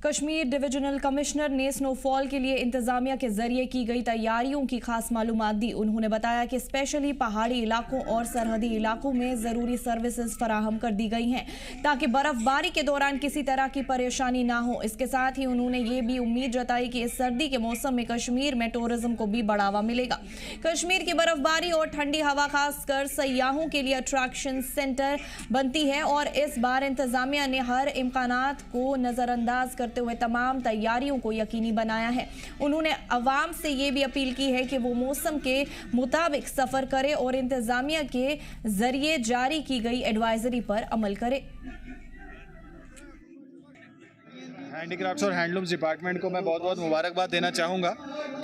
Kashmir divisional commissioner ने snowfall के लिए इंतजामिया के जरिए की गई तैयारियों की खास मालूमात दी। उन्होंने बताया कि स्पेशली पहाड़ी इलाकों और सरहदी इलाकों में जरूरी सर्विसेज फराहम कर दी गई हैं ताकि बर्फबारी के दौरान किसी तरह की परेशानी ना हो। इसके साथ ही उन्होंने ये भी उम्मीद जताई कि इस सर्दी के मौसम में कश्मीर में टूरिज्म को भी बढ़ावा मिलेगा। कश्मीर की बर्फबारी और ठंडी हवा खासकर सयाहों के लिए अट्रैक्शन सेंटर बनती है और इस बार इंतजामिया ने हर इम्कानात को नजरअंदाज करते हुए तमाम तैयारियों को यकीनी बनाया है। उन्होंने अवाम से ये भी अपील की है कि वो मौसम के मुताबिक सफर करे और इंतजामिया के जरिए जारी की गई एडवाइजरी पर अमल करे। हैंडीक्राफ्ट्स और हैंडलूम्स डिपार्टमेंट को मैं बहुत बहुत मुबारकबाद देना चाहूँगा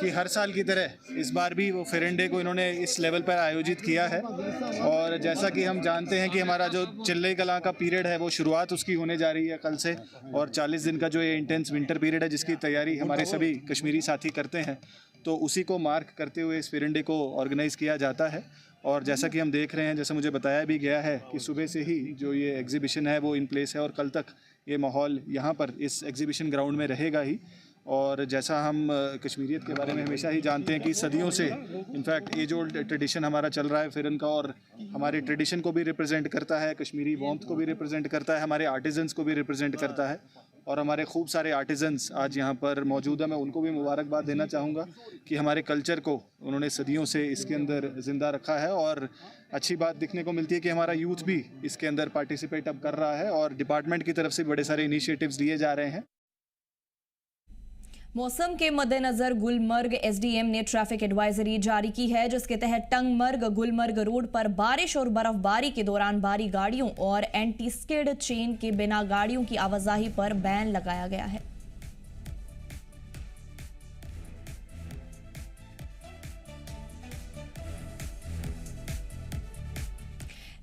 कि हर साल की तरह इस बार भी वो फेरेन डे को इन्होंने इस लेवल पर आयोजित किया है। और जैसा कि हम जानते हैं कि हमारा जो चिल्ले कलां का पीरियड है वो शुरुआत उसकी होने जा रही है कल से, और 40 दिन का जो ये इंटेंस विंटर पीरियड है जिसकी तैयारी हमारे सभी कश्मीरी साथी करते हैं, तो उसी को मार्क करते हुए इस फेरेन डे को ऑर्गेनाइज़ किया जाता है। और जैसा कि हम देख रहे हैं, जैसा मुझे बताया भी गया है कि सुबह से ही जो ये एग्जीबिशन है वो इन प्लेस है और कल तक ये माहौल यहाँ पर इस एग्जीबिशन ग्राउंड में रहेगा ही। और जैसा हम कश्मीरियत के बारे में हमेशा ही जानते हैं कि सदियों से इनफैक्ट एज ओल्ड ट्रेडिशन हमारा चल रहा है फेरन का, और हमारे ट्रेडिशन को भी रिप्रेजेंट करता है, कश्मीरी वार्मथ को भी रिप्रेजेंट करता है, हमारे आर्टिजन्स को भी रिप्रेजेंट करता है। और हमारे खूब सारे आर्टिजन्स आज यहाँ पर मौजूद है। मैं उनको भी मुबारकबाद देना चाहूँगा कि हमारे कल्चर को उन्होंने सदियों से इसके अंदर ज़िंदा रखा है। और अच्छी बात दिखने को मिलती है कि हमारा यूथ भी इसके अंदर पार्टिसिपेट अब कर रहा है और डिपार्टमेंट की तरफ से बड़े सारे इनिशिएटिव्स लिए जा रहे हैं। मौसम के मद्देनजर गुलमर्ग एसडीएम ने ट्रैफिक एडवाइजरी जारी की है, जिसके तहत टंगमर्ग गुलमर्ग रोड पर बारिश और बर्फबारी के दौरान भारी गाड़ियों और एंटी स्किड चेन के बिना गाड़ियों की आवाजाही पर बैन लगाया गया है।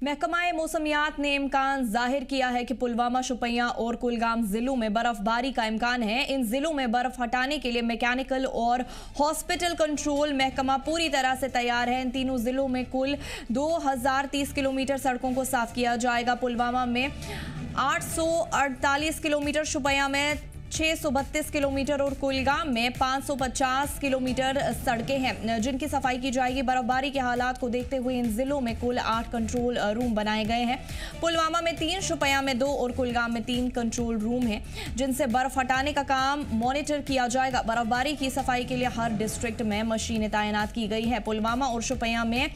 महकमा मौसमियात ने इम्कान जाहिर किया है कि पुलवामा, शोपियां और कुलगाम जिलों में बर्फबारी का इम्कान है। इन जिलों में बर्फ हटाने के लिए मैकेनिकल और हॉस्पिटल कंट्रोल महकमा पूरी तरह से तैयार है। इन तीनों जिलों में कुल 2030 किलोमीटर सड़कों को साफ किया जाएगा। पुलवामा में 848 किलोमीटर, शोपियां में 632 किलोमीटर और कुलगाम में 550 किलोमीटर सड़कें हैं जिनकी सफाई की जाएगी। बर्फबारी के हालात को देखते हुए इन जिलों में कुल 8 कंट्रोल रूम बनाए गए हैं। पुलवामा में 3, शोपियां में 2 और कुलगाम में 3 कंट्रोल रूम हैं जिनसे बर्फ हटाने का काम मॉनिटर किया जाएगा। बर्फबारी की सफाई के लिए हर डिस्ट्रिक्ट में मशीनें तैनात की गई है। पुलवामा और शोपियां में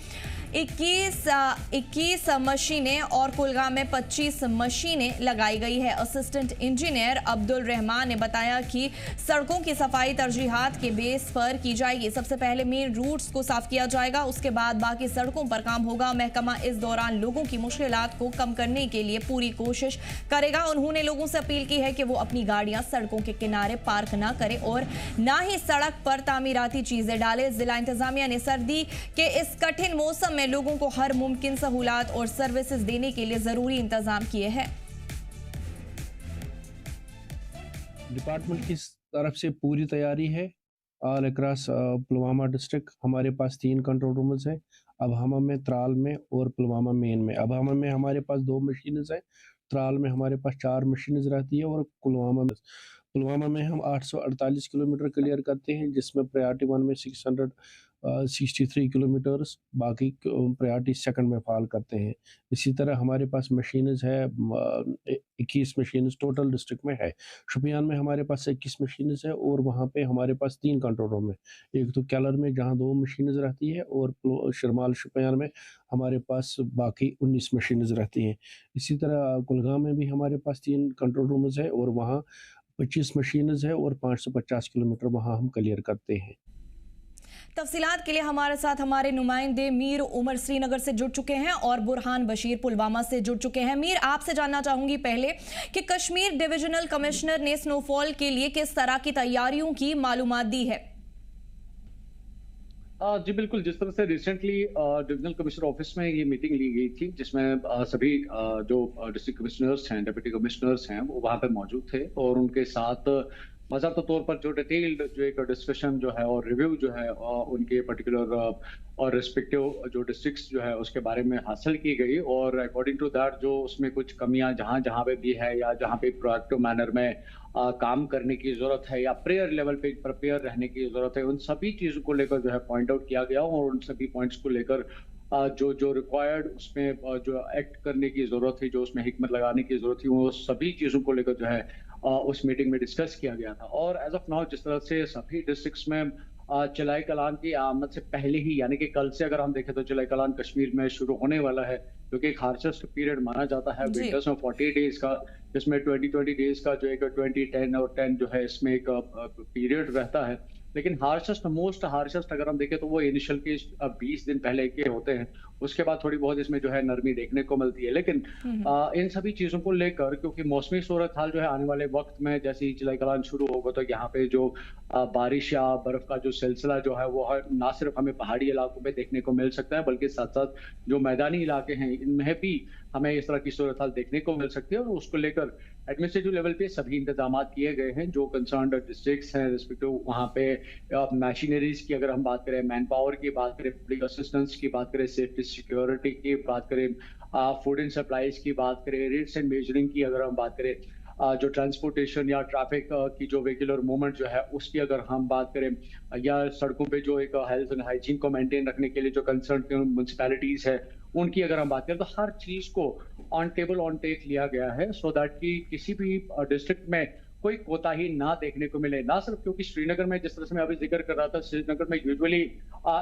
21 मशीनें और कुलगाम में 25 मशीनें लगाई गई है। असिस्टेंट इंजीनियर अब्दुल रहमान ने बताया कि सड़कों की सफाई तरजीहात के बेस पर की जाएगी। सबसे पहले मेन रूट्स को साफ किया जाएगा, उसके बाद बाकी सड़कों पर काम होगा। महकमा इस दौरान लोगों की मुश्किलात को कम करने के लिए पूरी कोशिश करेगा। उन्होंने लोगों से अपील की है कि वो अपनी गाड़ियां सड़कों के किनारे पार्क ना करें और ना ही सड़क पर तामीराती चीजें डालें। जिला इंतजामिया ने सर्दी के इस कठिन मौसम में लोगों को हर मुमकिन सहूलत और सर्विसेज देने के लिए जरूरी इंतजाम किए हैं। डिपार्टमेंट की तरफ से पूरी तैयारी है। ऑल अक्रॉस पुलवामा डिस्ट्रिक्ट हमारे पास 3 कंट्रोल रूम्स हैं, अबहमा में, त्राल में और पुलवामा मेन में। अबहमा में हमारे पास 2 मशीन्स हैं, त्राल में हमारे पास 4 मशीन्स रहती है और पुलवामा में हम 848 किलोमीटर क्लियर करते हैं, जिसमें प्रायोरिटी 1 में 663 किलोमीटर्स, बाकी प्रायोरिटी 2nd में फॉल करते हैं। इसी तरह हमारे पास मशीन्स है, 21 मशीन्स टोटल डिस्ट्रिक्ट में है। शोपियान में हमारे पास 21 मशीन्स है और वहाँ पे हमारे पास 3 कंट्रोल रूम है। एक तो कैलर में जहाँ 2 मशीन्स रहती है और शरमाल शोपियान में हमारे पास बाकी 19 मशीन्स रहती हैं। इसी तरह कुलगाम में भी हमारे पास 3 कंट्रोल रूम्स है और वहाँ 25 मशीन्स है और 550 किलोमीटर वहाँ हम क्लियर करते हैं। तफसीलात के लिए हमारे साथ हमारे नुमाइंदे मीर उमर श्रीनगर से जुड़ चुके हैं और बुरहान बशीर पुलवामा से जुड़ चुके हैं। मीर, आपसे जानना चाहूंगी पहले कि कश्मीर डिविजनल कमिश्नर ने स्नोफॉल के लिए किस तरह की तैयारियों की मालूमात दी है? जी बिल्कुल, जिस तरह से रिसेंटली डिविजनल कमिश्नर ऑफिस में ये मीटिंग ली गई थी जिसमें सभी जो डिस्ट्रिक्ट कमिश्नर्स हैं, डिप्टी कमिश्नर्स हैं, वो वहाँ पे मौजूद थे और उनके साथ बाज़ाब्ता तौर पर जो डिटेल्ड जो एक डिस्कशन जो है और रिव्यू जो है उनके पर्टिकुलर और रिस्पेक्टिव जो डिस्ट्रिक्ट्स जो है उसके बारे में हासिल की गई। और अकॉर्डिंग टू दैट जो उसमें कुछ कमियां जहां पे भी है या जहां पे प्रोएक्टिव मैनर में काम करने की जरूरत है या प्रेयर लेवल पे प्रिपेयर रहने की जरूरत है, उन सभी चीजों को लेकर जो है पॉइंट आउट किया गया और उन सभी पॉइंट्स को लेकर जो जो रिक्वायर्ड उसमें जो एक्ट करने की जरूरत थी, जो उसमें हिकमत लगाने की जरूरत थी, वो सभी चीजों को लेकर जो है उस मीटिंग में डिस्कस किया गया था। और एज ऑफ नाउ जिस तरह से सभी डिस्ट्रिक्ट्स में चिलाई कलान की आमद से पहले ही, यानी कि कल से अगर हम देखें तो चिलाई कलान कश्मीर में शुरू होने वाला है, क्योंकि एक हार्शेस्ट पीरियड माना जाता है विंटर्स में 40 डेज का, जिसमें 20 डेज का जो एक 20, 10 और 10 जो है इसमें एक पीरियड रहता है। लेकिन मोस्ट हार्शेस्ट अगर हम देखें तो वो इनिशियल के 20 दिन पहले के होते हैं, उसके बाद थोड़ी बहुत इसमें जो है नरमी देखने को मिलती है। लेकिन इन सभी चीजों को लेकर, क्योंकि मौसमी सूरत हाल जो है आने वाले वक्त में जैसे ही चिलाई कलान शुरू होगा तो यहाँ पे जो बारिश या बर्फ का जो सिलसिला जो है वो ना सिर्फ हमें पहाड़ी इलाकों में देखने को मिल सकता है, बल्कि साथ साथ जो मैदानी इलाके हैं इनमें भी हमें इस तरह की सूरत हाल देखने को मिल सकती है। और उसको लेकर एडमिनिस्ट्रेटिव लेवल पे सभी इंतजाम किए गए हैं। जो कंसर्न्ड डिस्ट्रिक्ट्स हैं रिस्पेक्टिव वहाँ पे मशीनरीज की अगर हम बात करें, मैन पावर की बात करें, पब्लिक असिस्टेंस की बात करें, सेफ्टी सिक्योरिटी की बात करें, फूड एंड सप्लाईज की बात करें, रेट्स एंड मेजरिंग की अगर हम बात करें, जो ट्रांसपोर्टेशन या ट्रैफिक की जो वेहिकुलर मूवमेंट जो है उसकी अगर हम बात करें, या सड़कों पे जो एक हेल्थ एंड हाइजीन को मेंटेन रखने के लिए जो कंसर्न म्यूनिसिपैलिटीज है उनकी अगर हम बात करें, तो हर चीज को ऑन टेक लिया गया है सो दैट कि किसी भी डिस्ट्रिक्ट में कोई कोताही ना देखने को मिले। ना सिर्फ क्योंकि श्रीनगर में जिस तरह से मैं अभी जिक्र कर रहा था, श्रीनगर में यूजुअली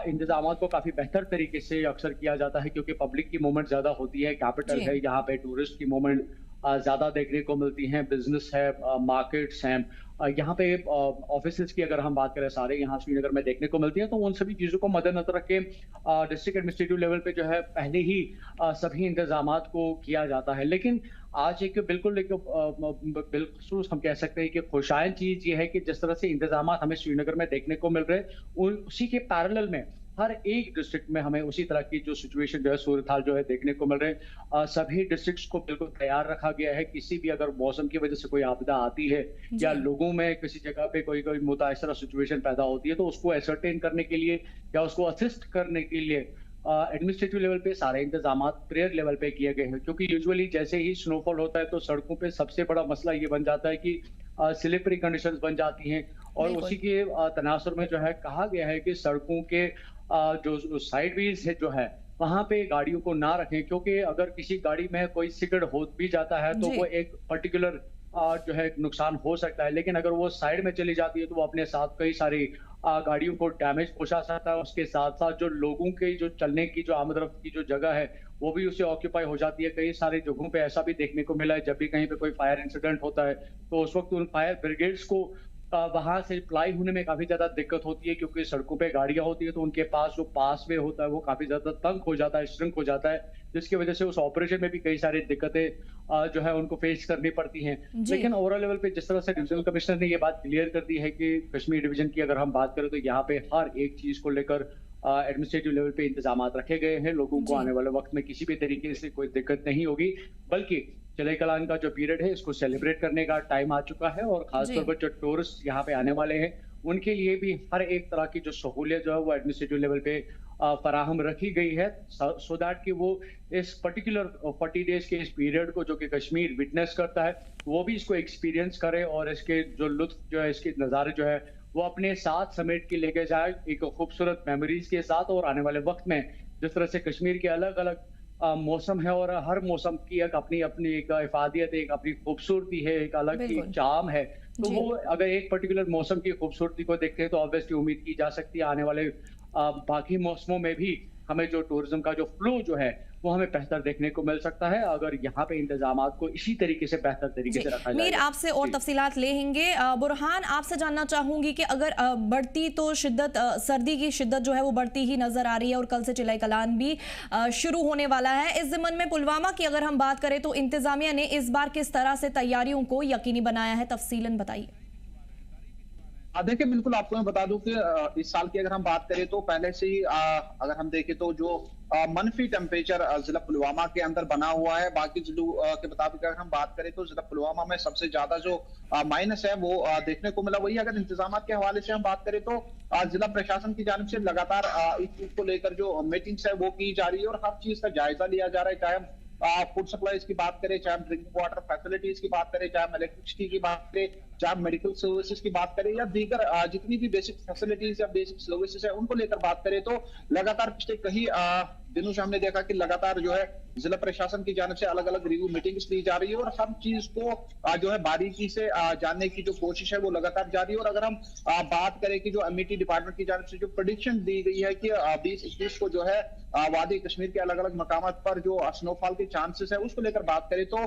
इंतजाम को काफी बेहतर तरीके से अक्सर किया जाता है, क्योंकि पब्लिक की मूवमेंट ज्यादा होती है, कैपिटल है, यहाँ पे टूरिस्ट की मूवमेंट ज्यादा देखने को मिलती है, बिजनेस है, मार्केट्स हैं, यहाँ पे ऑफिसेज की अगर हम बात करें सारे यहाँ श्रीनगर में देखने को मिलती है। तो उन सभी चीजों को मद्देनजर रख के डिस्ट्रिक्ट एडमिनिस्ट्रेटिव लेवल पे जो है पहले ही सभी इंतजामात को किया जाता है। लेकिन आज एक बिल्कुल हम कह सकते हैं कि खुशाइन चीज ये है कि जिस तरह से इंतजामात हमें श्रीनगर में देखने को मिल रहे हैं, उसी के पैरेलल में हर एक डिस्ट्रिक्ट में हमें उसी तरह की जो सिचुएशन जो है सूरत हाल जो है देखने को मिल रहे हैं। सभी डिस्ट्रिक्ट्स को बिल्कुल तैयार रखा गया है, किसी भी अगर मौसम की वजह से कोई आपदा आती है या लोगों में किसी जगह पे कोई मुतासरा सिचुएशन पैदा होती है तो उसको एसरटेन करने के लिए या उसको असिस्ट करने के लिए एडमिनिस्ट्रेटिव लेवल पे सारे इंतजाम प्रेयर लेवल पे किए गए हैं। क्योंकि यूजुअली जैसे ही स्नोफॉल होता है तो सड़कों पे सबसे बड़ा मसला ये बन जाता है कि स्लिपरी कंडीशंस बन जाती हैं, और उसी के तनासुर में जो है कहा गया है कि सड़कों के जो साइडवेज है जो है वहां पे गाड़ियों को ना रखें, क्योंकि अगर किसी गाड़ी में कोई सिकड़ हो भी जाता है तो वो एक पर्टिकुलर जो है नुकसान हो सकता है, लेकिन अगर वो साइड में चली जाती है तो वो अपने साथ कई सारी गाड़ियों को डैमेज पहुंचा सकता है। उसके साथ साथ जो लोगों के जो चलने की जो आमदरफ्त की जो जगह है वो भी उससे ऑक्यूपाई हो जाती है। कई सारी जगहों पे ऐसा भी देखने को मिला है जब भी कहीं पे कोई फायर इंसिडेंट होता है तो उस वक्त उन फायर ब्रिगेड्स को वहां से अप्लाई होने में काफी ज्यादा दिक्कत होती है, क्योंकि सड़कों पे गाड़ियां होती है तो उनके पास जो पास वे होता है वो काफी ज्यादा तंग हो जाता है, श्रिंक हो जाता है, जिसकी वजह से उस ऑपरेशन में भी कई सारी दिक्कतें जो है उनको फेस करनी पड़ती हैं। लेकिन ओवरऑल लेवल पे जिस तरह से डिविजनल कमिश्नर ने ये बात क्लियर कर दी है कि कश्मीर डिवीजन की अगर हम बात करें तो यहाँ पे हर एक चीज को लेकर एडमिनिस्ट्रेटिव लेवल पे इंतजाम रखे गए हैं। लोगों को आने वाले वक्त में किसी भी तरीके से कोई दिक्कत नहीं होगी, बल्कि चिलाई कलान का जो पीरियड है इसको सेलिब्रेट करने का टाइम आ चुका है, और खासतौर पर जो टूरिस्ट यहाँ पे आने वाले हैं उनके लिए भी हर एक तरह की जो सहूलियत जो है वो एडमिनिस्ट्रेटिव लेवल पे फराहम रखी गई है, सो दैट कि वो इस पर्टिकुलर 40 डेज के इस पीरियड को जो कि कश्मीर विटनेस करता है वो भी इसको एक्सपीरियंस करे और इसके जो लुत्फ जो है, इसके नज़ारे जो है वो अपने साथ समेट के लेके जाए एक खूबसूरत मेमोरीज के साथ। और आने वाले वक्त में जिस तरह से कश्मीर के अलग अलग मौसम है और हर मौसम की एक अपनी अपनी एक इफादियत, एक अपनी खूबसूरती है, एक अलग एक चार्म है, तो वो अगर एक पर्टिकुलर मौसम की खूबसूरती को देखते हैं तो ऑब्वियसली उम्मीद की जा सकती है आने वाले बाकी मौसमों में भी हमें जो टूरिज्म का जो फ्लो जो है वो हमें बेहतर देखने को मिल सकता है, अगर यहाँ पे इंतजामात को इसी तरीके से बेहतर तरीके से रखा जाए। मीर, आपसे और तफसीलात लेंगे। बुरहान, आपसे जानना चाहूंगी कि अगर बढ़ती तो शिद्दत, सर्दी की शिद्दत जो है वो बढ़ती ही नजर आ रही है और कल से चिलाई कलान भी शुरू होने वाला है। इस ज़िम्न में पुलवामा की अगर हम बात करें तो इंतजामिया ने इस बार किस तरह से तैयारियों को यकीनी बनाया है, तफसीलन बताइए। देखिए, बिल्कुल आपको मैं बता दूं कि इस साल की अगर हम बात करें तो पहले से ही अगर हम देखें तो जो मनफी टेम्परेचर जिला पुलवामा के अंदर बना हुआ है, बाकी जिलों के मुताबिक अगर हम बात करें तो जिला पुलवामा में सबसे ज्यादा जो माइनस है वो देखने को मिला। वही अगर इंतजाम के हवाले से हम बात करें तो जिला प्रशासन की जानिब से लगातार इस चीज को लेकर जो मीटिंग्स है वो की जा रही है और हर चीज का जायजा लिया जा रहा है, चाहे हम फूड सप्लाईज की बात करें, चाहे हम ड्रिंकिंग वाटर फैसिलिटीज की बात करें, चाहे हम इलेक्ट्रिसिटी की बात करें, चाहे मेडिकल सर्विसेज की बात करें या दीगर जितनी भी बेसिक फैसिलिटीज या बेसिक सर्विसेज है उनको लेकर बात करें तो लगातार पिछले कई दिनों से हमने देखा कि लगातार जो है जिला प्रशासन की जानिब से अलग अलग रिव्यू मीटिंग्स ली जा रही है और हर चीज को जो है बारीकी से जानने की जो कोशिश है वो लगातार जारी है। और अगर हम बात करें कि जो एमईटी डिपार्टमेंट की जानिब से जो प्रेडिक्शन दी गई है कि 20-21 को जो है वादी कश्मीर के अलग अलग मकामात पर जो स्नोफॉल के चांसेस है उसको लेकर बात करें तो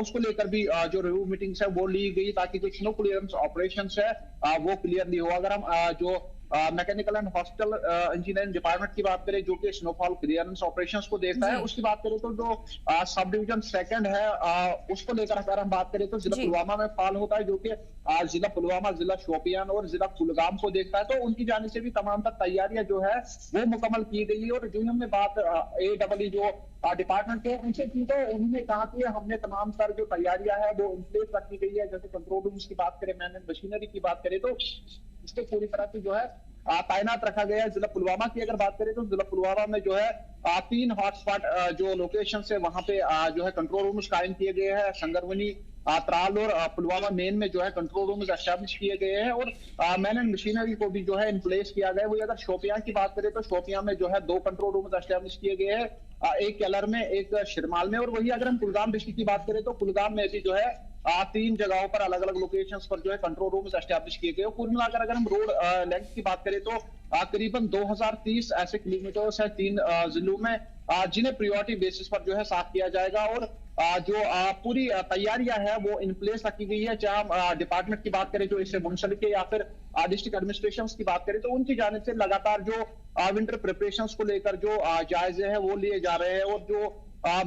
उसको लेकर भी जो रिव्यू मीटिंग्स है वो ली गई ताकि जो स्नो क्लियरेंस ऑपरेशंस है वो क्लियरली हो। अगर हम जो mechanical and hospital engineering department की बात करें जो कि स्नोफॉल क्लियरेंस ऑपरेशंस को देखता है उसकी बात करें तो जो सब डिवीजन सेकंड है उसको लेकर अगर हम बात करें तो जिला पुलवामा में फॉल होता है जो कि जिला पुलवामा, जिला शोपियान और जिला कुलगाम को देखता है। तो उनकी जानिब से भी तमाम तर तैयारियां जो है वो मुकम्मल की गई है। और जो हमने बात AEE जो डिपार्टमेंट के उनसे की तो उन्होंने कहा कि हमने तमाम तर जो तैयारियां है वो इनप्लेस रखी गई है। जैसे कंट्रोल रूम्स की बात करें, मैन एंड मशीनरी की बात करें तो इसको पूरी तरह से जो है तैनात रखा गया है। जिला पुलवामा की अगर बात करें तो जिला पुलवामा में जो है 3 हॉटस्पॉट जो लोकेशन है वहां पे जो है कंट्रोल रूम्स कायम किए गए हैं। संगरवनी, त्राल और पुलवामा मेन में जो है कंट्रोल रूम्स एस्टैब्लिश किए गए हैं और मैन एंड मशीनरी को भी जो है इन प्लेस किया गया है। वही अगर शोपियां की बात करें तो शोपियां में जो है 2 कंट्रोल रूम्स एस्टैब्लिश किए गए हैं, एक केलर में, एक शिरमाल में। और वही अगर हम कुलगाम डिस्ट्रिक्ट की बात करें तो कुलगाम में भी जो है 3 जगहों पर अलग अलग लोकेशंस पर जो है कंट्रोल रूम्स एस्टैब्लिश किए गए। कुल मिलाकर अगर हम रोड लेंथ की बात करें तो करीबन 2030 ऐसे किलोमीटर्स है 3 जिलों में जिन्हें प्रायोरिटी बेसिस पर जो है साफ किया जाएगा। और जो पूरी तैयारियां है वो इन प्लेस रखी गई है। चाहे हम डिपार्टमेंट की बात करें जो इससे मुंसलिक है या फिर डिस्ट्रिक्ट एडमिनिस्ट्रेशन की बात करें तो उनकी जानिब से लगातार जो विंटर प्रिपरेशंस को लेकर जो जायजे हैं वो लिए जा रहे हैं और जो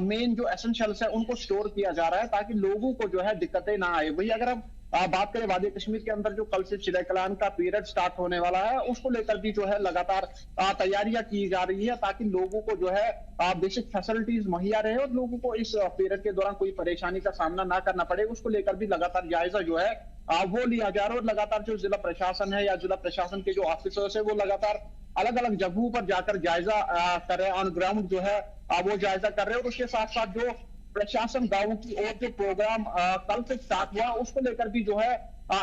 मेन जो एसेंशियल्स है उनको स्टोर किया जा रहा है ताकि लोगों को जो है दिक्कतें ना आए। वही अगर हम बात करें वादी कश्मीर के अंदर जो कल से चिड़ै कलान का पीरियड स्टार्ट होने वाला है उसको लेकर भी जो है लगातार तैयारियां की जा रही है ताकि लोगों को जो है बेसिक फैसिलिटीज मुहैया रहे और लोगों को इस पीरियड के दौरान कोई परेशानी का सामना ना करना पड़े। उसको लेकर भी लगातार जायजा जो है वो लिया जा रहा है। और लगातार जो जिला प्रशासन है या जिला प्रशासन के जो ऑफिसर्स है वो लगातार अलग अलग जगहों पर जाकर जायजा कर रहे हैं, ऑन ग्राउंड जो है वो जायजा कर रहे हैं। और उसके साथ साथ जो प्रशासन गांवों की ओर जो प्रोग्राम कल से स्टार्ट हुआ उसको लेकर भी जो है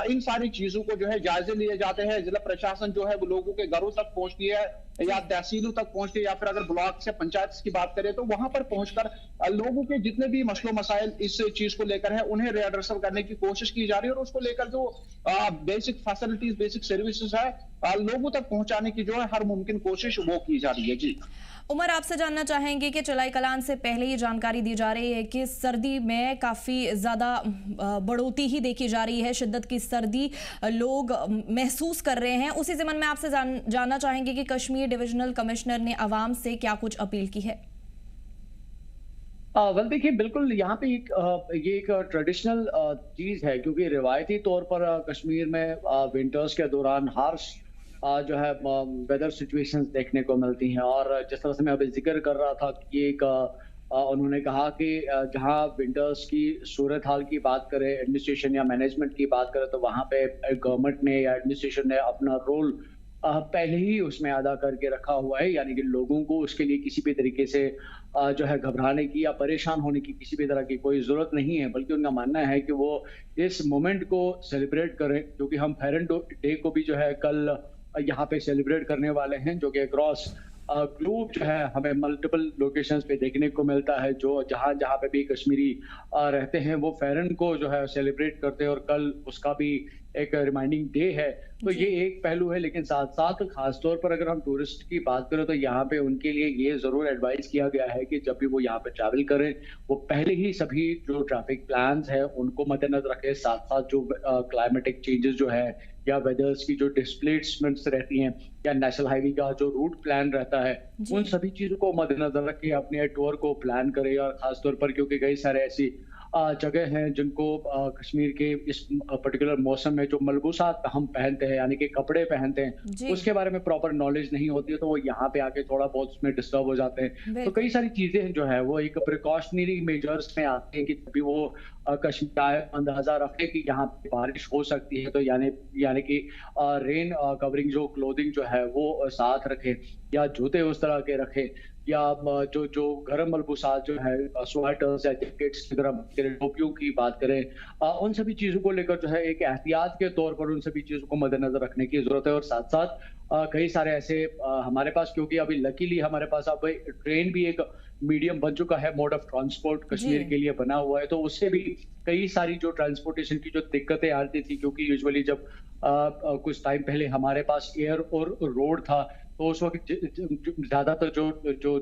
इन सारी चीजों को जो है जायजे लिए जाते हैं। जिला प्रशासन जो है वो लोगों के घरों तक पहुंचती है या तहसीलों तक पहुंचती है या फिर अगर ब्लॉक से पंचायत की बात करें तो वहां पर पहुंचकर लोगों के जितने भी मसलो मसाइल इस चीज को लेकर है उन्हें रिएड्रेसल करने की कोशिश की जा रही है। और उसको लेकर जो बेसिक फैसिलिटीज, बेसिक सर्विसेज है लोगों तक पहुंचाने की जो है हर मुमकिन कोशिश वो की जा रही है। जी उमर, आपसे जानना चाहेंगे कि चलाई कलान से पहले ही जानकारी दी जा रही है कि सर्दी में काफ़ी ज़्यादा बढ़ोतरी ही देखी जा रही है, शिद्दत की सर्दी लोग महसूस कर रहे हैं। उसी ज़मन में आपसे जानना चाहेंगे कि कश्मीर डिविजनल कमिश्नर ने आवाम से क्या कुछ अपील की है। वेल देखिए, बिल्कुल यहाँ पे ये एक ट्रेडिशनल चीज़ है क्योंकि रिवायती तौर पर कश्मीर में विंटर्स के दौरान हार्श जो है वेदर सिचुएशंस देखने को मिलती हैं। और जिस तरह से मैं अभी जिक्र कर रहा था कि एक उन्होंने कहा कि जहां विंटर्स की सूरत हाल की बात करें, एडमिनिस्ट्रेशन या मैनेजमेंट की बात करें तो वहां पे गवर्नमेंट ने या एडमिनिस्ट्रेशन ने अपना रोल पहले ही उसमें अदा करके रखा हुआ है। यानी कि लोगों को उसके लिए किसी भी तरीके से जो है घबराने की या परेशान होने की किसी भी तरह की कोई जरूरत नहीं है, बल्कि उनका मानना है कि वो इस मोमेंट को सेलिब्रेट करें क्योंकि हम फेरेंट डे को भी जो है कल यहाँ पे सेलिब्रेट करने वाले हैं जो कि अक्रॉस ग्लोब जो है हमें मल्टीपल लोकेशंस पे देखने को मिलता है। जो जहाँ पे भी कश्मीरी रहते हैं वो फेरन को जो है सेलिब्रेट करते हैं और कल उसका भी एक रिमाइंडिंग डे है। तो ये एक पहलू है, लेकिन साथ साथ खासतौर पर अगर हम टूरिस्ट की बात करें तो यहाँ पे उनके लिए ये जरूर एडवाइस किया गया है कि जब भी वो यहाँ पे ट्रैवल करें वो पहले ही सभी जो ट्रैफिक प्लान्स है उनको मद्देनजर रखें। साथ साथ जो क्लाइमेटिक चेंजेस जो है या वेदर्स की जो डिस्प्लेसमेंट्स रहती हैं या नेशनल हाईवे का जो रूट प्लान रहता है उन सभी चीजों को मद्देनजर रख के अपने टूर को प्लान करें। और खासतौर पर क्योंकि कई सारे ऐसी जगह हैं जिनको कश्मीर के इस पर्टिकुलर मौसम में जो मलबूसात हम पहनते हैं यानी कि कपड़े पहनते हैं उसके बारे में प्रॉपर नॉलेज नहीं होती है तो वो यहाँ पे आके थोड़ा बहुत उसमें डिस्टर्ब हो जाते हैं। तो कई सारी चीजें जो है वो एक प्रिकॉशनरी मेजर्स में आते हैं कि जब भी वो कश्मीर आए अंदाजा रखे कि यहाँ पे बारिश हो सकती है तो यानी कि रेन कवरिंग जो क्लोथिंग जो है वो साथ रखे या जूते उस तरह के रखे। या जो गर्म मलबूसात जो है, स्वेटर्स या जैकेट्स की तरह टोपियों की बात करें, उन सभी चीज़ों को लेकर जो है एक एहतियात के तौर पर उन सभी चीज़ों को मद्देनजर रखने की ज़रूरत है। और साथ साथ कई सारे ऐसे हमारे पास, क्योंकि अभी लकीली हमारे पास अब ट्रेन भी एक मीडियम बन चुका है, मोड ऑफ ट्रांसपोर्ट कश्मीर के लिए बना हुआ है, तो उससे भी कई सारी जो ट्रांसपोर्टेशन की जो दिक्कतें आती थी, क्योंकि यूजुअली जब कुछ टाइम पहले हमारे पास एयर और रोड था, तो उस वक्त ज्यादातर जो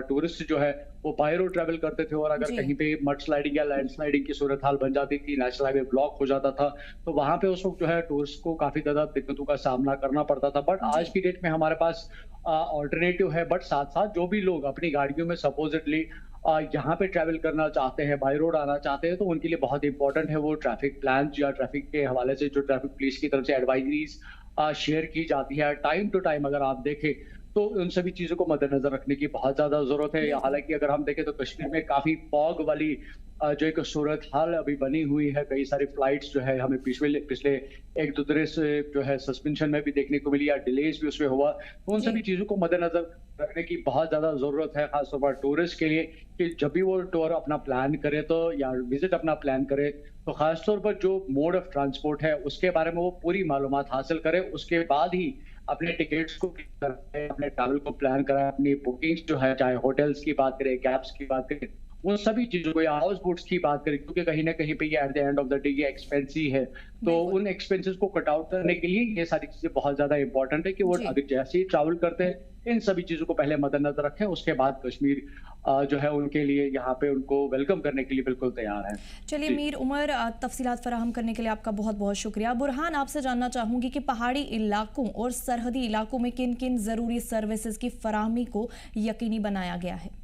टूरिस्ट जो है वो बाय रोड ट्रैवल करते थे, और अगर कहीं पे मड स्लाइडिंग या लैंड स्लाइडिंग की सूरत हाल बन जाती थी, नेशनल हाईवे ब्लॉक हो जाता था, तो वहां पे उस वक्त जो है टूरिस्ट को काफी ज्यादा दिक्कतों का सामना करना पड़ता था। बट आज की डेट में हमारे पास ऑल्टरनेटिव है। बट साथ साथ जो भी लोग अपनी गाड़ियों में सपोजिटली यहाँ पे ट्रैवल करना चाहते हैं, बाय रोड आना चाहते हैं, तो उनके लिए बहुत इंपॉर्टेंट है वो ट्रैफिक प्लान या ट्रैफिक के हवाले से जो ट्रैफिक पुलिस की तरफ से एडवाइजरीज शेयर की जाती है टाइम टू टाइम, अगर आप देखें तो उन सभी चीजों को मद्देनजर रखने की बहुत ज्यादा जरूरत है। हालांकि अगर हम देखें तो कश्मीर में काफी फॉग वाली जो एक सूरत हाल अभी बनी हुई है, कई सारी फ्लाइट्स जो है हमें पिछले एक दो तरह से जो है सस्पेंशन में भी देखने को मिली या डिलेज भी उसमें हुआ, तो उन सभी चीजों को मद्देनजर रखने की बहुत ज्यादा जरूरत है, खासतौर पर टूरिस्ट के लिए, कि जब भी वो टूर अपना प्लान करे तो या विजिट अपना प्लान करे तो खासतौर पर जो मोड ऑफ ट्रांसपोर्ट है उसके बारे में वो पूरी मालूमात हासिल करे, उसके बाद ही अपने टिकट्स को अपने ट्रैवल को प्लान कराए, अपनी बुकिंग्स जो है, चाहे होटल्स की बात करें, कैब्स की बात करें, उन सभी चीजों को, या हाउस बोट्स की बात करें, क्योंकि कहीं ना कहीं पे ये at the end of the day ये एक्सपेंस ही है, तो उन एक्सपेंसेस को कट आउट करने के लिए ये सारी चीजें बहुत ज्यादा इंपॉर्टेंट है कि वो अगर जैसे ही ट्रैवल करते हैं इन सभी चीजों को पहले मद्देनजर रखें, उसके बाद कश्मीर जो है उनके लिए यहाँ पे उनको वेलकम करने के लिए बिल्कुल तैयार है। चलिए मीर उमर, तफसीलात फराहम करने के लिए आपका बहुत बहुत शुक्रिया। बुरहान, आपसे जानना चाहूंगी कि पहाड़ी इलाकों और सरहदी इलाकों में किन किन जरूरी सर्विसेज की फराहमी को यकीनी बनाया गया है?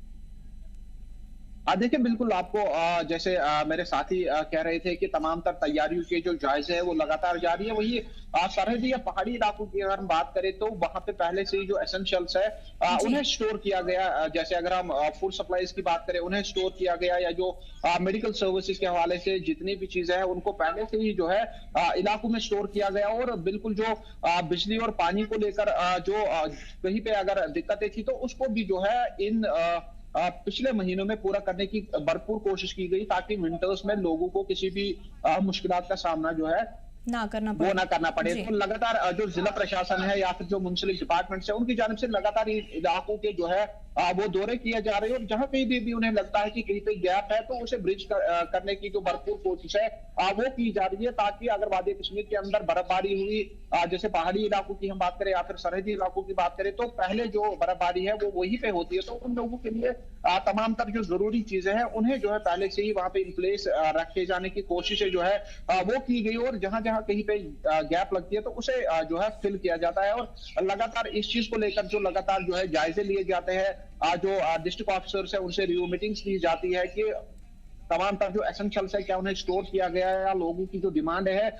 देखिए, बिल्कुल आपको जैसे मेरे साथी कह रहे थे कि तमाम तर तैयारियों के जो जायजे है वो लगातार जारी है। वही सरहदी या पहाड़ी इलाकों की अगर हम बात करें तो वहां पे पहले से ही जो एसेंशियल्स है उन्हें स्टोर किया गया। जैसे अगर हम फूड सप्लाईज की बात करें उन्हें स्टोर किया गया, या जो मेडिकल सर्विसेज के हवाले से जितनी भी चीजें हैं उनको पहले से ही जो है इलाकों में स्टोर किया गया। और बिल्कुल जो बिजली और पानी को लेकर जो कहीं पे अगर दिक्कतें थी तो उसको भी जो है इन पिछले महीनों में पूरा करने की भरपूर कोशिश की गई, ताकि विंटर्स में लोगों को किसी भी मुश्किलात का सामना जो है ना करना पड़े। तो लगातार जो जिला प्रशासन है या फिर जो म्युनिसिपल डिपार्टमेंट है उनकी जानिब से लगातार इलाकों के जो है वो दौरे किए जा रहे हैं, और जहां कहीं भी उन्हें लगता है कि कहीं पे गैप है तो उसे ब्रिज करने की जो भरपूर कोशिश है वो की जा रही है, ताकि अगर वादी कश्मीर के अंदर बर्फबारी हुई, जैसे पहाड़ी इलाकों की हम बात करें या फिर सरहदी इलाकों की बात करें, तो पहले जो बर्फबारी है वो वहीं पे होती है, तो उन लोगों के लिए तमाम तर जो जरूरी चीजें हैं उन्हें जो है पहले से ही वहां पे इन प्लेस रखे जाने की कोशिशें जो है वो की गई, और जहां जहां कहीं पे गैप लगती है तो उसे जो है फिल किया जाता है। और लगातार इस चीज को लेकर जो लगातार जो है जायजे लिए जाते हैं, जो डिस्ट्रिक्ट ऑफिसर्स है उनसे रिव्यू मीटिंग्स ली जाती है कि तमाम तरह जो एसेंशियल्स है क्या उन्हें स्टोर किया गया है, या लोगों की जो डिमांड है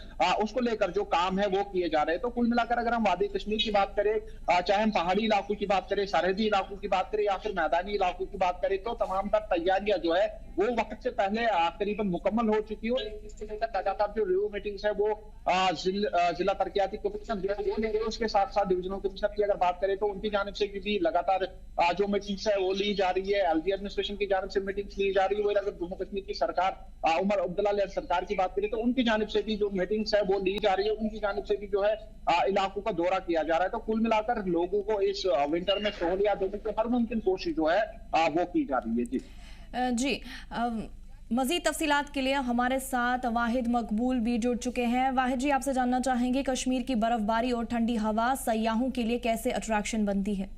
उसको लेकर जो काम है वो किए जा रहे हैं। तो कुल मिलाकर अगर हम वादी कश्मीर की बात करें, चाहे हम पहाड़ी इलाकों की बात करें, सरहदी इलाकों की बात करें या फिर मैदानी इलाकों की बात करें, तो तमाम तर तैयारियां जो है वो वक्त से पहले करीबन मुकम्मल हो चुकी है। इसके लेकर लगातार जो रिव्यू मीटिंग्स है वो जिला तरक्याती कमीशन जो है वो ले रहे हैं। उसके साथ साथ डिविजनल कमीशनर की अगर बात करें तो उनकी जानिब से भी लगातार जो मीटिंग्स है वो ली जा रही है। एलजी एडमिनिस्ट्रेशन की जानिब से मीटिंग्स ली जा रही है। अगर जम्मू कश्मीर की सरकार उमर अब्दुल्ला लेड सरकार की बात करें तो उनकी जानिब से भी जो मीटिंग्स है वो ली जा रही है, उनकी जानिब से भी जो है इलाकों का दौरा किया जा रहा है। तो कुल मिलाकर लोगों को इस विंटर में सहूलियत देने की हर मुमकिन कोशिश जो है वो की जा रही है। जी मजीद तफसीलात के लिए हमारे साथ वाहिद मकबूल भी जुड़ चुके हैं। वाहिद जी, आपसे जानना चाहेंगे कश्मीर की बर्फबारी और ठंडी हवा सयाहों के लिए कैसे अट्रैक्शन बनती है?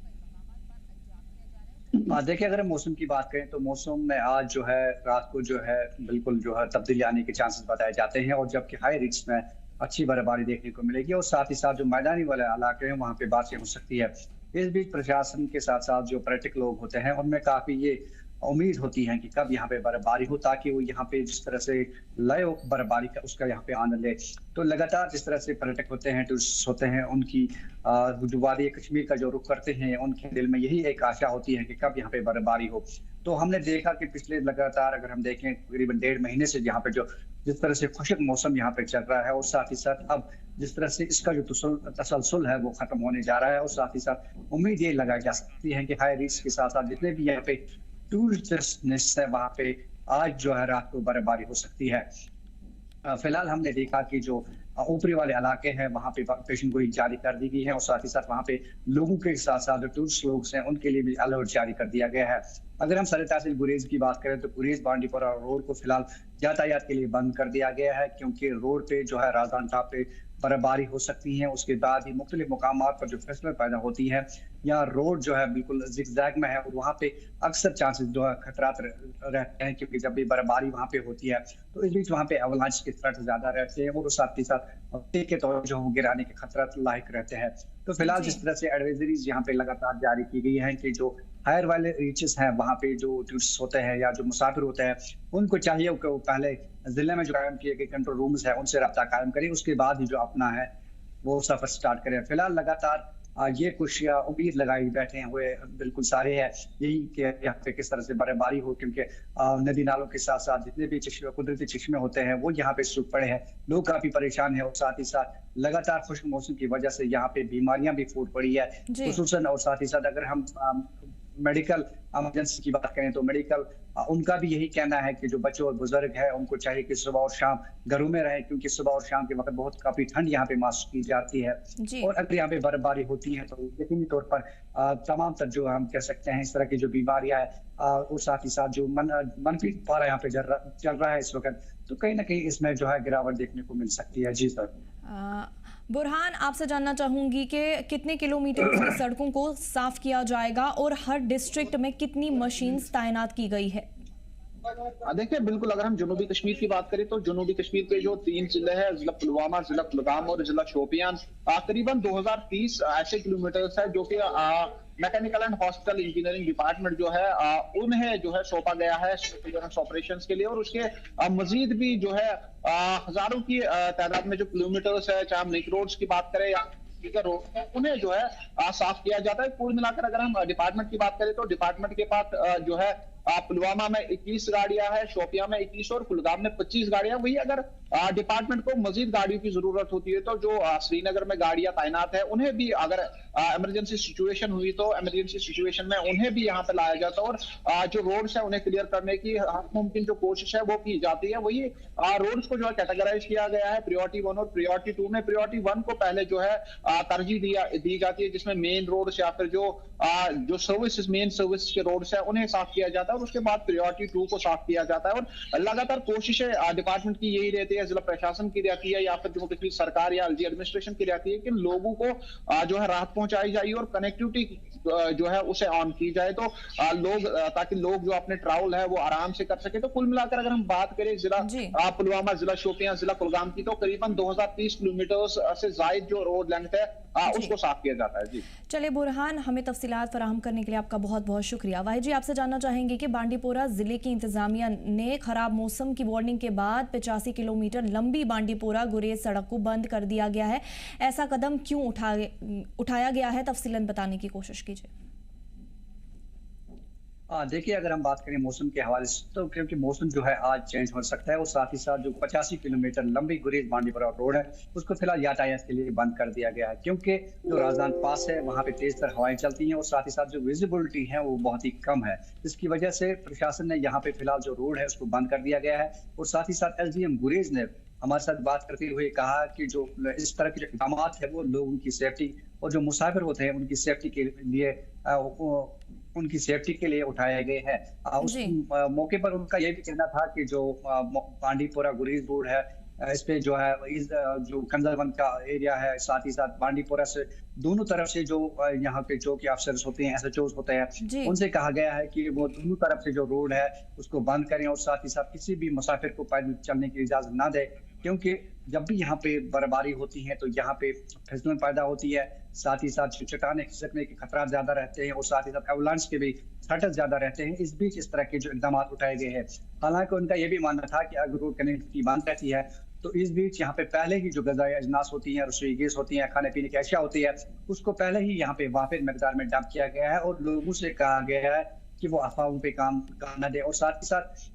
देखिए, अगर हम मौसम की बात करें तो मौसम में आज जो है रात को जो है बिल्कुल जो है तब्दीली आने के चांसेस बताए जाते हैं, और जबकि हाई रिस्क में अच्छी बर्फबारी देखने को मिलेगी, और साथ ही साथ जो मैदानी वाले इलाके हैं वहाँ पे बारिश हो सकती है। इस बीच प्रशासन के साथ साथ जो पर्यटक लोग होते हैं उनमें काफी ये उम्मीद होती है कि कब यहाँ पे बर्फबारी हो, ताकि वो यहाँ पे जिस तरह से लय बर्फबारी का उसका यहाँ पे आनंद ले। तो लगातार जिस तरह से पर्यटक होते हैं, टूरिस्ट होते हैं, उनकी जो वादी कश्मीर का जो रुख करते हैं उनके दिल में यही एक आशा होती है कि कब यहाँ पे बर्फबारी हो। तो हमने देखा कि पिछले लगातार अगर हम देखें तकरीबन 1.5 महीने से यहाँ पे जो जिस तरह से खुशक मौसम यहाँ पे चल रहा है, और साथ ही साथ अब जिस तरह से इसका जो तसलसल है वो खत्म होने जा रहा है, और साथ ही साथ उम्मीद ये लगाई जा सकती है कि हाई रिस्क के साथ साथ जितने भी यहाँ पे टूरिस्ट डेस्टिनेशन है वहाँ पे आज जो है रात को बर्फबारी हो सकती है। फिलहाल हमने देखा कि जो ऊपरी वाले इलाके हैं वहाँ पे पेशन गोई जारी कर दी गई है, और साथ ही साथ वहाँ पे लोगों के साथ साथ जो टूरिस्ट लोग हैं उनके लिए भी अलर्ट जारी कर दिया गया है। अगर हम सर तहसील गुरेज की बात करें तो गुरेज बांडीपुरा रोड को फिलहाल यातायात के लिए बंद कर दिया गया है, क्योंकि रोड पे जो है राजधान टॉप पे बर्फबारी हो सकती है। उसके बाद ही मुख्तलिफ मुकामात पर जो फिसलन पैदा होती है, या रोड जो है बिल्कुल जिगजैग में है, और वहाँ पे अक्सर चांसेस जो है खतरात रहते हैं, क्योंकि जब भी बर्फबारी वहाँ पे होती है तो इस बीच वहाँ पे अवलांच के थ्रेट ज्यादा रहते हैं, और साथ ही साथ के तौर जो गिराने के खतरात लाहिक रहते हैं। तो फिलहाल जिस तरह से एडवाइजरीज यहाँ पे लगातार जारी की गई है कि जो हायर वाले रीचेस हैं वहाँ पे जो टूरिस्ट होते हैं या जो मुसाफिर होते हैं उनको चाहिए कि वो पहले जिले में जो कायम किए गए कंट्रोल रूम्स है उनसे रब्ता कायम करें, उसके बाद ही जो अपना है वो सफर स्टार्ट करें। फिलहाल लगातार ये कुछ उम्मीद लगाई बैठे हुए बिल्कुल सारे हैं यही कि यहाँ पे किस तरह से बर्फबारी हो, क्योंकि नदी नालों के साथ साथ जितने भी चश्मे कुदरती चश्मे होते हैं वो यहाँ पे सूख पड़े हैं, लोग काफी परेशान हैं, और साथ ही साथ लगातार खुश्क मौसम की वजह से यहाँ पे बीमारियां भी फूट पड़ी है खुसूसन। और साथ ही साथ अगर हम मेडिकल इमरजेंसी की बात करें तो मेडिकल उनका भी यही कहना है कि जो बच्चे और बुजुर्ग हैं उनको चाहिए कि सुबह और शाम घरों में रहें, क्योंकि सुबह और शाम के वक्त बहुत काफी ठंड यहाँ पे महसूस की जाती है। और अगर यहाँ पे बर्फबारी होती है तो यकीनी तौर पर तमाम तर जो हम कह सकते हैं इस तरह की जो बीमारियां है और साथ ही साथ जो मनफी पारा यहाँ पे चल रहा है इस वक्त, तो कहीं ना कहीं इसमें जो है गिरावट देखने को मिल सकती है। जी सर। बुरहान, आपसे जानना चाहूंगी कि कितने किलोमीटर की सड़कों को साफ किया जाएगा और हर डिस्ट्रिक्ट में कितनी मशीन्स तैनात की गई है? देखिए बिल्कुल, अगर हम जनूबी कश्मीर की बात करें तो जनूबी कश्मीर के जो 3 जिले हैं, जिला पुलवामा, जिला कुलगाम और जिला शोपियान, करीबन 2030 ऐसे किलोमीटर है जो कि mechanical and hospital engineering department जो है उन्हें जो है सौंपा गया है ऑपरेशंस के लिए। और उसके मजीद भी जो है हजारों की तादाद में जो किलोमीटर्स है, चाहे हम लिंक रोड्स की बात करें या रोड, उन्हें जो है साफ किया जाता है। कुल मिलाकर अगर हम डिपार्टमेंट की बात करें तो डिपार्टमेंट के पास जो है पुलवामा में 21 गाड़ियां हैं, शोपिया में 21 और कुलगाम में 25 गाड़ियां। वही अगर डिपार्टमेंट को मजीद गाड़ियों की जरूरत होती है तो जो श्रीनगर में गाड़ियां तैनात है उन्हें भी अगर इमरजेंसी सिचुएशन हुई तो इमरजेंसी सिचुएशन में उन्हें भी यहाँ पे लाया जाता है, और जो रोड्स है उन्हें क्लियर करने की हर मुमकिन जो कोशिश है वो की जाती है। वही रोड्स को जो है कैटेगराइज किया गया है प्रायोरिटी 1 और प्रायोरिटी 2 में। प्रायोरिटी 1 को पहले जो है तरजीह दी जाती है, जिसमें मेन रोड्स या फिर जो सर्विसेज मेन सर्विस के रोड्स है उन्हें साफ किया जाता है, और उसके बाद प्रायोरिटी 2 को साफ किया जाता है। और लगातार कोशिशें डिपार्टमेंट की यही रहती है, जिला प्रशासन की रहती है या फिर जम्मू कश्मीर सरकार या एलजी एडमिनिस्ट्रेशन की रहती है कि लोगों को जो है राहत पहुंचाई जाए और कनेक्टिविटी जो है उसे ऑन की जाए, तो ताकि लोग जो अपने ट्रैवल है वो आराम से कर सके। तो कुल मिलाकर अगर हम बात करें जिला पुलवामा, जिला शोपियां, जिला कुलगाम की, तो करीबन 2030 किलोमीटर से ज्यादा जो रोड लेंथ है उसको साफ किया जाता है। जी चलिए बुरहान, हमें तफसीलात फराहम करने के लिए आपका बहुत बहुत शुक्रिया। वाहिद जी, आपसे जानना चाहेंगे कि बांडीपोरा जिले की इंतजामिया ने खराब मौसम की वार्निंग के बाद 85 किलोमीटर लंबी बांडीपोरा गुरेज सड़क को बंद कर दिया गया है। ऐसा कदम क्यों उठाया गया है, तफसीलन बताने की कोशिश कीजिए। देखिए, अगर हम बात करें मौसम के हवाले से तो क्योंकि मौसम जो है आज चेंज हो सकता है, और साथ ही साथ जो 85 किलोमीटर लंबी गुरेज बांडीपुरा रोड है उसको फिलहाल यातायात के लिए बंद कर दिया गया है, क्योंकि जो राजधान पास है वहाँ पे तेज तर हवाएं चलती हैं और साथ ही साथ जो विजिबिलिटी है वो बहुत ही कम है। इसकी वजह से प्रशासन ने यहाँ पे फिलहाल जो रोड है उसको बंद कर दिया गया है। और साथ ही साथ SDM गुरेज ने हमारे साथ बात करते हुए कहा कि जो इस तरह के जो इक़दाम है वो लोगों की सेफ्टी और जो मुसाफिर होते हैं उनकी सेफ्टी के लिए उठाए गए हैं। उस मौके पर उनका यह भी कहना था कि जो बांडीपोरा गुरेज रोड है इस पे जो है जो कंजरवन का एरिया है, साथ ही साथ बांडीपोरा से दोनों तरफ से जो यहाँ पे चौकी अफसर होते हैं, SHOs होते हैं, उनसे कहा गया है कि वो दोनों तरफ से जो रोड है उसको बंद करें और साथ ही साथ किसी भी मुसाफिर को पैदल चलने की इजाजत ना दे, क्योंकि जब भी यहाँ पे बर्फबारी होती है तो यहाँ पे फिसलन पैदा होती है, साथ ही साथ चट्टानें खिसकने के खतरा ज्यादा रहते हैं और साथ ही साथ एवलांच के भी थ्रेट ज्यादा रहते हैं। इस बीच इस तरह के जो इकदाम उठाए गए हैं, हालांकि उनका यह भी मानना था कि अगर रोड कनेक्टिविटी बंद रहती है तो इस बीच यहाँ पे पहले ही जो ग़िज़ाई अजनास होती हैं, रसोई गैस होती हैं, खाने पीने की अशिया होती है, उसको पहले ही यहाँ पे वाफिर मकदार में डंप किया गया है और लोगों से कहा गया है कि वो अफवाहों पे काम न दे। और साथ ही साथ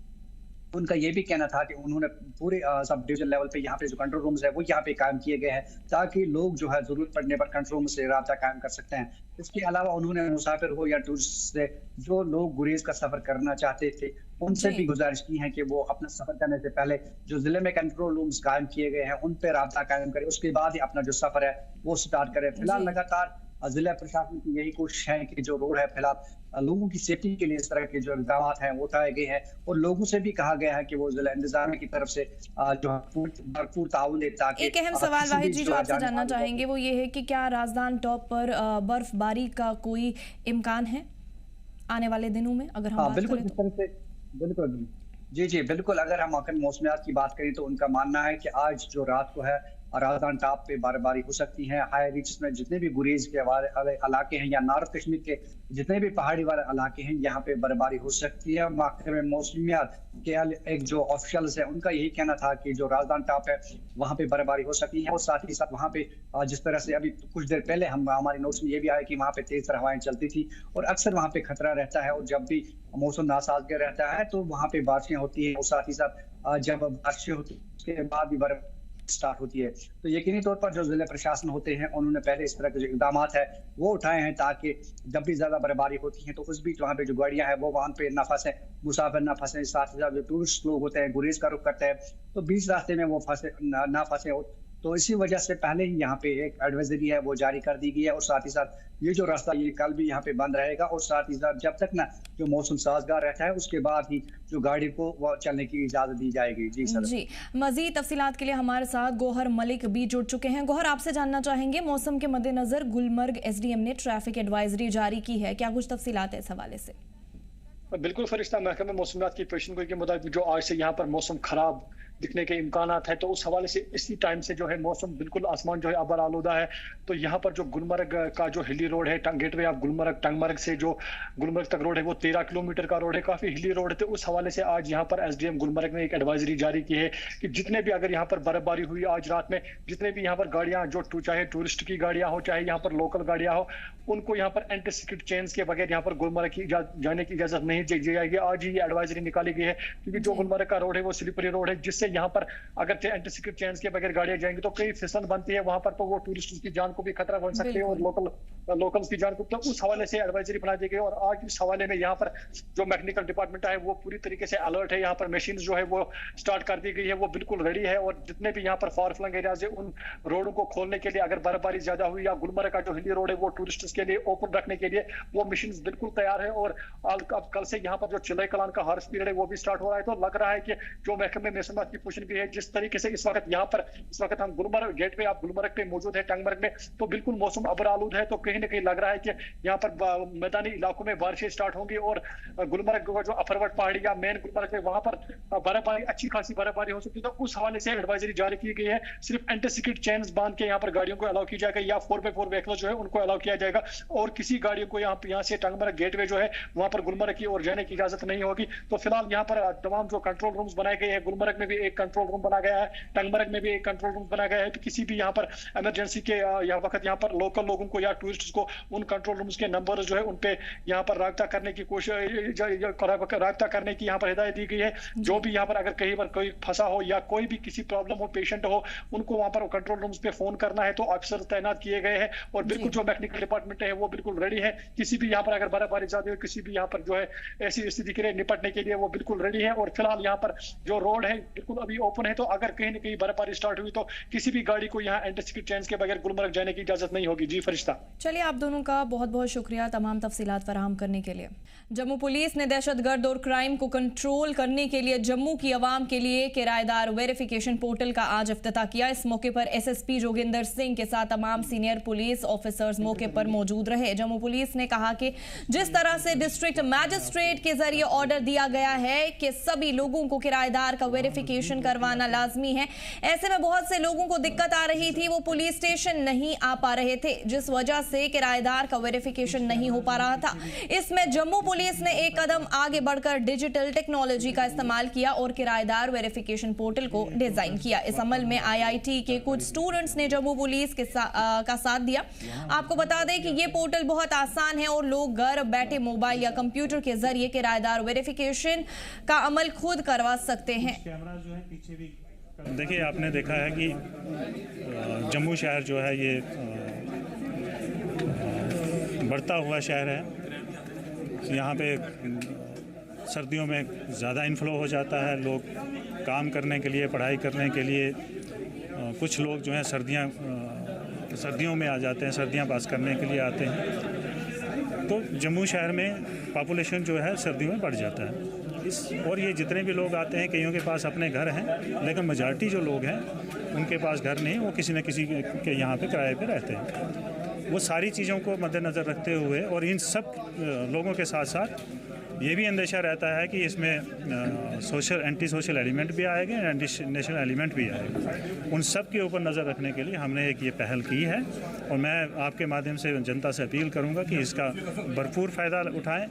उनका ये भी कहना था कि उन्होंने पूरे सब डिवीजन लेवल पे यहाँ पे जो कंट्रोल रूम्स है वो यहाँ पे कायम किए गए हैं, ताकि लोग जो है जरूरत पड़ने पर कंट्रोल रूम से राब्ता कायम कर सकते हैं। इसके अलावा उन्होंने मुसाफिर हो या टूरिस्ट से जो लोग गुरेज का सफर करना चाहते थे उनसे भी गुजारिश की है कि वो अपना सफर करने से पहले जो जिले में कंट्रोल रूम्स कायम किए गए हैं उन पे राब्ता कायम करें, उसके बाद ही अपना जो सफर है वो स्टार्ट करें। फिलहाल लगातार जिला प्रशासन की यही कोशिश है कि जो रोड है फिलहाल लोगों की सेफ्टी के लिए इस तरह के जो इक़दाम हैं वो उठाए गए हैं, और लोगों से भी कहा गया है कि वो जिला इंतजामिया की तरफ से जो भरपूर ताउन दे, ताकि एक अहम सवाल वाहिद जी जो आपसे जानना चाहेंगे वो ये है कि क्या राजदान टॉप पर बर्फबारी का कोई इम्कान है आने वाले दिनों में, अगर हम बात बिल्कुल करें इस तरह से बिल्कुल जी बिल्कुल। अगर हम मौसमियात की बात करें तो उनका मानना है कि आज जो रात को है राजदान टॉप पे बर्फबारी हो सकती है। हाई रीच में जितने भी गुरेज के इलाके हैं या नॉर्थ कश्मीर के जितने भी पहाड़ी वाले इलाके हैं यहाँ पे बर्फबारी हो सकती है। महकमे मौसमियात के एक जो ऑफिशियल्स है उनका यही कहना था कि जो राजदान टॉप है वहाँ पे बर्फबारी हो सकती है, और साथ ही साथ वहाँ पे जिस तरह से अभी कुछ देर पहले हमारे नोट्स में ये भी आया कि वहाँ पे तेज हवाएं चलती थी, और अक्सर वहाँ पे खतरा रहता है, और जब भी मौसम नासाज़गार रहता है तो वहाँ पे बारिशें होती है, और साथ ही साथ जब बारिशें होती है उसके बाद भी बर्फ स्टार्ट होती है। तो यकीनी तौर पर जो जिला प्रशासन होते हैं उन्होंने पहले इस तरह के जो इकदाम है वो उठाए हैं, ताकि जब भी ज्यादा बर्फबारी होती है तो उस बीच वहाँ पे जो गाड़ियां हैं वो वहाँ पे न फंसे, मुसाफिर न फंसे, साथ ही साथ जो टूरिस्ट लोग होते हैं गुरेज का रुख करते हैं तो बीच रास्ते में वो फंसे ना फंसे। तो इसी वजह से पहले ही यहाँ पे एक एडवाइजरी है वो जारी कर दी गई है, और साथ ही साथ ये जो रास्ता ये कल भी यहाँ पे बंद रहेगा, और साथ ही साथ जब तक ना जो मौसम साजगार रहता है उसके बाद ही जो गाड़ी को वो चलने की इजाजत दी जाएगी। जी सर जी, मजीद तफसीलात के लिए हमारे साथ गौहर मलिक भी जुड़ चुके हैं। गौहर, आपसे जानना चाहेंगे मौसम के मद्देनजर गुलमर्ग SDM ने ट्रैफिक एडवाइजरी जारी की है, क्या कुछ तफसीलात है इस हवाले से? बिल्कुल फरिश्ता, महकमे मौसमियात की पेशन गोई के मुताबिक जो आज से यहाँ पर मौसम खराब दिखने के इम्कानात है, तो उस हवाले से इसी टाइम से जो है मौसम बिल्कुल आसमान जो है अबर आलूदा है। तो यहाँ पर जो गुलमर्ग का जो हिली रोड है, गेटवे ऑफ गुलमर्ग टंगमर्ग से जो गुलमर्ग तक रोड है वो 13 किलोमीटर का रोड है, काफी हिली रोड है। तो उस हवाले से आज यहाँ पर SDM गुलमर्ग ने एक एडवाइजरी जारी की है कि जितने भी अगर यहाँ पर बर्फबारी हुई आज रात में, जितने भी यहाँ पर गाड़ियां जो चाहे टूरिस्ट की गाड़ियां हो चाहे यहाँ पर लोकल गाड़ियां हो, उनको यहाँ पर एंटी स्किड चेन्स के बगैर यहाँ पर गुलमर्ग की जाने की इजाजत नहीं दी जाएगी। आज ही एडवाइजरी निकाली गई है, क्योंकि जो गुलमर्ग का रोड है वो स्लिपरी रोड है, जिससे यहाँ पर अगर एंटी स्किड चेन्स के बगैर गाड़ियां जाएंगी तो कई फिसल बनती है वहां पर, तो वो टूरिस्ट की जान को भी खतरा बन सकती है और लोकल्स की जान को। तो उस हवाले से एडवाइजरी बना दी गई, और आज इस हवाले में यहाँ पर जो मैकेनिकल डिपार्टमेंट है वो पूरी तरीके से अलर्ट है। यहाँ पर मशीन जो है वो स्टार्ट कर दी गई है, वो बिल्कुल रेडी है, और जितने भी यहाँ पर फार फ्लंग एरियाज है उन रोडों को खोलने के लिए, अगर बर्फबारी ज्यादा हुई या गुलमर्ग का जो हिली रोड है वो टूरिस्ट के लिए ओपन रखने के लिए वो मशीन बिल्कुल तैयार है। और अब कल से यहाँ पर जो चिल्लाई कलान का हार्स पीरियड है वो भी स्टार्ट हो रहा है। तो लग रहा है कि जो महकमे मौसमियात की पोजीशन भी है, जिस तरीके से इस वक्त हम गुलमर्ग गेट पे आप गुलमर्ग पे मौजूद है टंगमर्ग में, तो बिल्कुल मौसम अबर आलूद है। तो कहीं ना कहीं लग रहा है कि यहाँ पर मैदानी इलाकों में बारिशें स्टार्ट होंगी, और गुलमर्ग जो अफरवट पहाड़ी या मेन गुलमर्ग है वहां पर बर्फबारी अच्छी खासी बर्फबारी हो सकती है। तो उस हवाले से एडवाइजरी जारी की गई है, सिर्फ एंटी स्किड चेन्स बांध के यहाँ पर गाड़ियों को अलाउ किया जाएगा, या 4x4 व्हीकल जो है उनको अलाउ किया जाएगा, और किसी गाड़ियों को यहाँ से टंगमर्ग गेटवे जो है वहां पर गुलमर्ग की ओर जाने की इजाजत नहीं होगी। तो फिलहाल यहाँ पर तमाम जो कंट्रोल रूम्स बनाए गए हैं, गुलमर्ग में भी एक कंट्रोल रूम बना गया है, टंगमर्ग में भी एक कंट्रोल रूम बना गया है। तो किसी भी यहाँ पर इमरजेंसी के वक्त यहाँ पर लोकल लोगों को या टूरिस्ट को उन कंट्रोल रूम्स के नंबर जो है उन पे यहाँ पर राब्ता करने की कोशिश राब्ता करने की यहाँ पर हिदायत दी गई है। जो भी यहाँ पर अगर कहीं पर कोई फंसा हो या कोई भी किसी प्रॉब्लम हो, पेशेंट हो, उनको वहाँ पर कंट्रोल रूम्स पे फोन करना है। तो अफसर तैनात किए गए हैं, और बिल्कुल जो मैकेनिकल डिपार्टमेंट है वो बिल्कुल रेडी है। किसी भी यहाँ पर अगर बर्फबारी ज्यादा हो, किसी भी यहाँ पर जो है ऐसी स्थिति के लिए निपटने के लिए वो बिल्कुल रेडी है। और फिलहाल यहाँ पर जो रोड है बिल्कुल अभी ओपन है, तो अगर कहीं ना कहीं बर्फबारी स्टार्ट हुई तो किसी भी गाड़ी को यहाँ एंटी स्किड चेन्स के बगैर गुलमर्ग जाने की इजाजत नहीं होगी। जी फरिश्ता। चलिए, आप दोनों का बहुत बहुत शुक्रिया तमाम तफसीलात फराहम करने के लिए। जम्मू पुलिस ने दहशतगर्द और क्राइम को कंट्रोल करने के लिए जम्मू की आवाम के लिए किराएदार वेरिफिकेशन पोर्टल का आज इफ्तिताह किया। इस मौके पर SSP जोगिंदर सिंह के साथ तमाम सीनियर पुलिस ऑफिसर्स मौके पर मौजूद रहे। जम्मू पुलिस ने कहा कि जिस तरह से डिस्ट्रिक्ट मैजिस्ट्रेट के जरिए ऑर्डर दिया गया है कि सभी लोगों को किराएदार का वेरिफिकेशन वेरिफिकेशन करवाना लाजमी है। ऐसे में बहुत से लोगों को दिक्कत आ रही थी, वो पुलिस स्टेशन नहीं आ पा रहे थे, जिस वजह से किराएदार का वेरिफिकेशन नहीं हो पा रहा था। इसमें जम्मू पुलिस ने एक कदम आगे बढ़कर डिजिटल टेक्नोलॉजी का इस्तेमाल किया और किराएदार वेरिफिकेशन पोर्टल को डिजाइन किया। इस अमल में IIT के कुछ स्टूडेंट्स ने जम्मू पुलिस के का साथ दिया। आपको बता दें कि ये पोर्टल बहुत आसान है और लोग घर बैठे मोबाइल या कंप्यूटर के जरिए किराएदार वेरिफिकेशन का अमल खुद करवा सकते हैं। देखिए, आपने देखा है कि जम्मू शहर जो है ये बढ़ता हुआ शहर है। यहाँ पे सर्दियों में ज़्यादा इन्फ्लो हो जाता है। लोग काम करने के लिए, पढ़ाई करने के लिए, कुछ लोग जो हैं सर्दियों में आ जाते हैं, सर्दियाँ पास करने के लिए आते हैं। तो जम्मू शहर में पॉपुलेशन जो है सर्दियों में बढ़ जाता है। और ये जितने भी लोग आते हैं, कईयों के पास अपने घर हैं, लेकिन मेजॉरिटी जो लोग हैं उनके पास घर नहीं, वो किसी न किसी के यहाँ पे किराए पे रहते हैं। वो सारी चीज़ों को मद्देनज़र रखते हुए और इन सब लोगों के साथ साथ ये भी अंदेशा रहता है कि इसमें एंटी सोशल एलिमेंट भी आएंगे, एंटी नेशनल एलिमेंट भी आएगा। उन सब के ऊपर नज़र रखने के लिए हमने एक ये पहल की है और मैं आपके माध्यम से जनता से अपील करूंगा कि इसका भरपूर फ़ायदा उठाएं।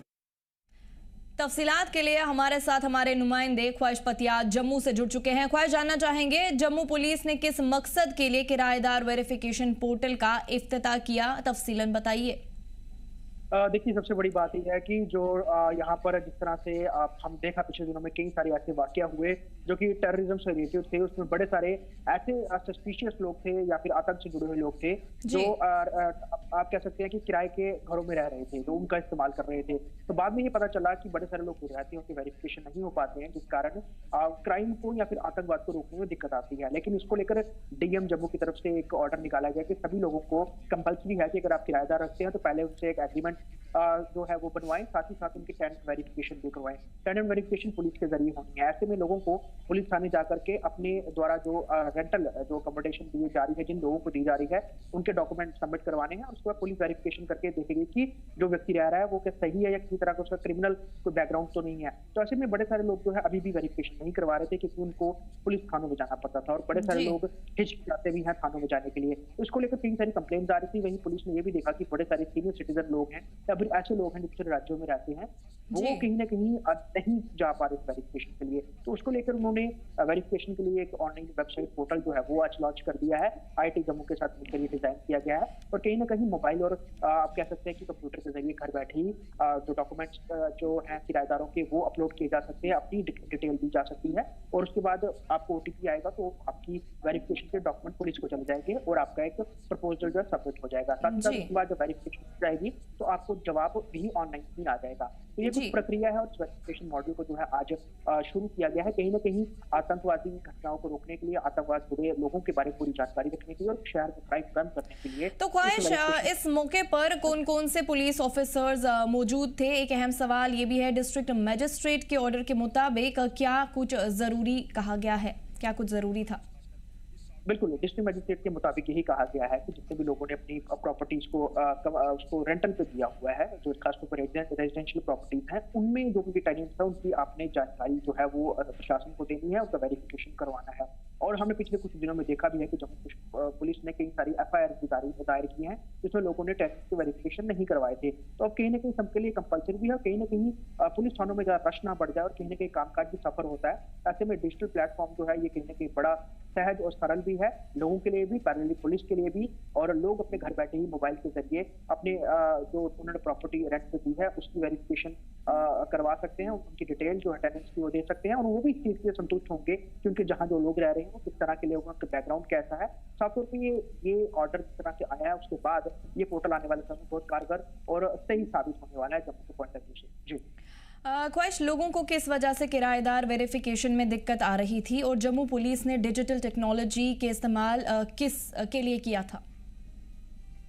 तफसीलात के लिए हमारे साथ हमारे नुमाइंदे ख्वाहिश पतियात जम्मू से जुड़ चुके हैं। ख्वाहिश, जानना चाहेंगे जम्मू पुलिस ने किस मकसद के लिए किराएदार वेरिफिकेशन पोर्टल का इफ्तिताह किया, तफसीलन बताइए। देखिए, सबसे बड़ी बात यह है कि जो यहाँ पर जिस तरह से हम देखा पिछले दिनों में कई सारे ऐसे वाकया हुए जो कि टेररिज्म से रिलेटेड थे। उसमें बड़े सारे ऐसे सस्पिशियस लोग थे या फिर आतंक से जुड़े हुए लोग थे जो आप कह सकते हैं कि किराए के घरों में रह रहे थे, जो उनका इस्तेमाल कर रहे थे। तो बाद में ये पता चला कि बड़े सारे लोग जो रहते हैं उनके वेरिफिकेशन नहीं हो पाते हैं, जिस कारण क्राइम को या फिर आतंकवाद को रोकने में दिक्कत आती है। लेकिन इसको लेकर DM जम्मू की तरफ से एक ऑर्डर निकाला गया कि सभी लोगों को कंपल्सरी है कि अगर आप किराएदार रखते हैं तो पहले उनसे एक एग्रीमेंट जो है वो बनवाएं, साथ ही साथ उनके टेनेंट वेरिफिकेशन भी करवाएं। टेनेंट वेरिफिकेशन पुलिस के जरिए होनी है। ऐसे में लोगों को पुलिस थाने जाकर के अपने द्वारा जो रेंटल जो अकोमोडेशन दी जा रही है, जिन लोगों को दी जा रही है, उनके डॉक्यूमेंट सबमिट करवाने हैं। उसके बाद पुलिस वेरिफिकेशन करके देखेगी कि जो व्यक्ति रह रहा है वो क्या सही है या किसी तरह का उसका क्रिमिनल कोई बैकग्राउंड तो नहीं है। तो ऐसे में बड़े सारे लोग जो है अभी भी वेरिफिकेशन नहीं करवा रहे थे क्योंकि उनको पुलिस थानों में जाना पड़ता था और बड़े सारे लोग हिचकिचाते भी हैं थानों में जाने के लिए। तो इसको लेकर कई सारी कंप्लेंट आ रही थी। वहीं पुलिस ने ये भी देखा कि बड़े सारे सीनियर सिटीजन लोग हैं या फिर ऐसे लोग हैं दूसरे राज्यों में रहते हैं, वो कहीं ना कहीं नहीं जा पा रहे वेरिफिकेशन के लिए। तो उसको लेकर उन्होंने वेरिफिकेशन के लिए एक ऑनलाइन वेबसाइट पोर्टल जो है वो आज लॉन्च कर दिया है। IIT जम्मू के साथ मिलकर ये डिजाइन किया गया है और कहीं ना कहीं मोबाइल और आप कह सकते हैं कि कंप्यूटर के जरिए घर बैठे ही जो डॉक्यूमेंट्स जो हैं किराएदारों के वो अपलोड किए जा सकते हैं, अपनी डिटेल दी जा सकती है और उसके बाद आपको OTP आएगा तो आपकी वेरिफिकेशन के डॉक्यूमेंट पुलिस को चले जाएंगे और आपका एक प्रपोजल जो है सबमिट हो जाएगा। साथ ही साथ उसके बाद जब वेरिफिकेशन हो जाएगी तो आपको जवाब भी ऑनलाइन ही आ जाएगा। तो ये कुछ प्रक्रिया है और वेरिफिकेशन मॉड्यूल को जो है आज शुरू किया गया है कहीं ना कहीं आतंकवादी घटनाओं को रोकने के लिए, आतंकवाद जुड़े लोगों के बारे में पूरी जानकारी रखने के लिए और शहर में क्राइम कम करने के लिए। तो ख्वाहिश, इस मौके पर कौन कौन से पुलिस ऑफिसर्स मौजूद थे? एक अहम सवाल ये भी है, डिस्ट्रिक्ट मजिस्ट्रेट के ऑर्डर के मुताबिक क्या कुछ जरूरी कहा गया है, क्या कुछ जरूरी था? बिल्कुल, डिस्ट्रिक्ट मजिस्ट्रेट के मुताबिक यही कहा गया है कि जितने भी लोगों ने अपनी प्रॉपर्टीज को उसको रेंटल पे दिया हुआ है, जो खासतौर पर रेजिडेंशियल प्रॉपर्टीज हैं, उनमें जो भी टेनेंट्स है उनकी आपने जानकारी जो है वो प्रशासन को देनी है, उनका वेरिफिकेशन करवाना है। और हमने पिछले कुछ दिनों में देखा भी है कि जम्मू पुलिस ने कई सारी FIR दायर की हैं जिसमें लोगों ने टेनेंट्स के वेरिफिकेशन नहीं करवाए थे। तो अब कहीं ना कहीं सबके लिए कंपल्सरी भी है, कहीं ना कहीं पुलिस थानों में रश ना बढ़ जाए और कहीं ना कहीं कामकाज भी सफर होता है। ऐसे में डिजिटल प्लेटफॉर्म जो है ये कहीं ना कहीं बड़ा सहज और सरल भी है लोगों के लिए भी, पैरेलली पुलिस के लिए भी, और लोग अपने घर बैठे ही मोबाइल के जरिए अपने जो उन्होंने प्रॉपर्टी रेंट पे दी है उसकी वेरिफिकेशन करवा सकते हैं, उनकी डिटेल जो है टेनेंट्स की वो दे सकते हैं और वो भी इस चीज से संतुष्ट होंगे क्योंकि जहाँ जो लोग रह रहे हैं वो किस तरह के लोग हैं, उनका बैकग्राउंड कैसा है। साफ तौर पर ये ऑर्डर जिस तरह से आया है उसके बाद ये पोर्टल आने वाले समय बहुत कारगर और सही साबित होने वाला है जम्मू के पॉइंट ऑफ व्यू से। जी ख्वाहिश, लोगों को किस वजह से किराएदार वेरिफिकेशन में दिक्कत आ रही थी और जम्मू पुलिस ने डिजिटल टेक्नोलॉजी के इस्तेमाल किस के लिए किया था?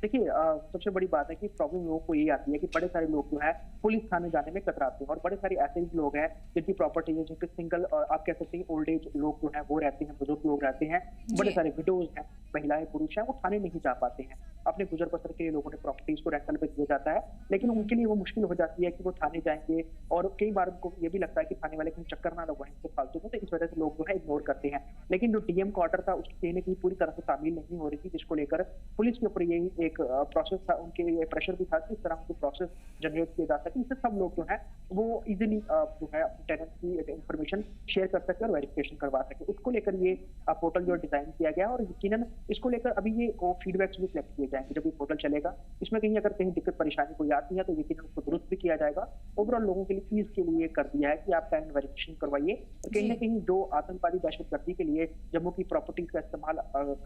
देखिए, सबसे बड़ी बात है कि प्रॉब्लम लोगों को यही आती है कि बड़े सारे लोग जो है पुलिस थाने जाने में कतराते हैं और बड़े सारे ऐसे भी लोग हैं जिनकी प्रॉपर्टी है, जिनके सिंगल आप कह सकते हैं ओल्ड एज लोग जो है वो रहते हैं, बुजुर्ग लोग रहते हैं, बड़े सारे विडोज हैं, महिलाएं पुरुष हैं, वो थाने नहीं जा पाते हैं। अपने गुजर बसर के लिए लोगों ने प्रॉपर्टीज को रेंटल पे दिया जाता है, लेकिन उनके लिए वो मुश्किल हो जाती है कि वो थाने जाएंगे और कई बार उनको ये भी लगता है कि थाने वाले कहीं चक्कर ना लगवाएं इनसे फालतू में, तो इस वजह से लोग जो है इग्नोर करते हैं। लेकिन जो डीएम का ऑर्डर था उसकी कहीं ना कहीं पूरी तरह से तामील नहीं हो रही थी, जिसको लेकर पुलिस के ऊपर यही एक प्रोसेस था, उनके लिए प्रेशर भी था कि इस तरह उनको प्रोसेस जनरेट किया जा सके, इससे सब लोग जो है वो इजिली जो है अपनी टेनेंट की इंफॉर्मेशन शेयर कर सके और वेरिफिकेशन करवा सके। उसको लेकर ये पोर्टल जो डिजाइन किया गया और यकीनन इसको लेकर अभी ये फीडबैक्स भी कलेक्ट किए जाएंगे जब ये पोर्टल चलेगा। इसमें कहीं अगर कहीं दिक्कत परेशानी कोई आती है तो यकीनन उसको दुरुस्त भी किया जाएगा। ओवरऑल लोगों के लिए ईज के लिए कर दिया है कि आप टाइम वेरिफिकेशन करवाइए, और कहीं ना कहीं जो आतंकवादी दहशतगर्दी के लिए जम्मू की प्रॉपर्टीज का इस्तेमाल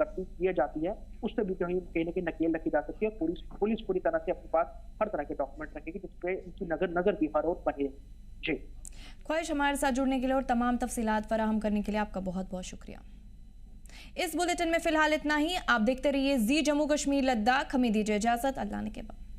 किया जाती है उससे भी कहीं ना कहीं नकेल रखी जा सकती है। पुलिस पूरी तरह से अपने पास हर तरह के डॉक्यूमेंट रखेगी जिसपे उनकी नजर भी हर रोज बनी रहेगी। जी, ख्वाहिश हमारे साथ जुड़ने के लिए और तमाम तफसीलात फराहम करने के लिए आपका बहुत बहुत शुक्रिया। इस बुलेटिन में फिलहाल इतना ही। आप देखते रहिए जी जम्मू कश्मीर लद्दाख। हमें दीजिए इजाजत। अल्लाह ने के बाद।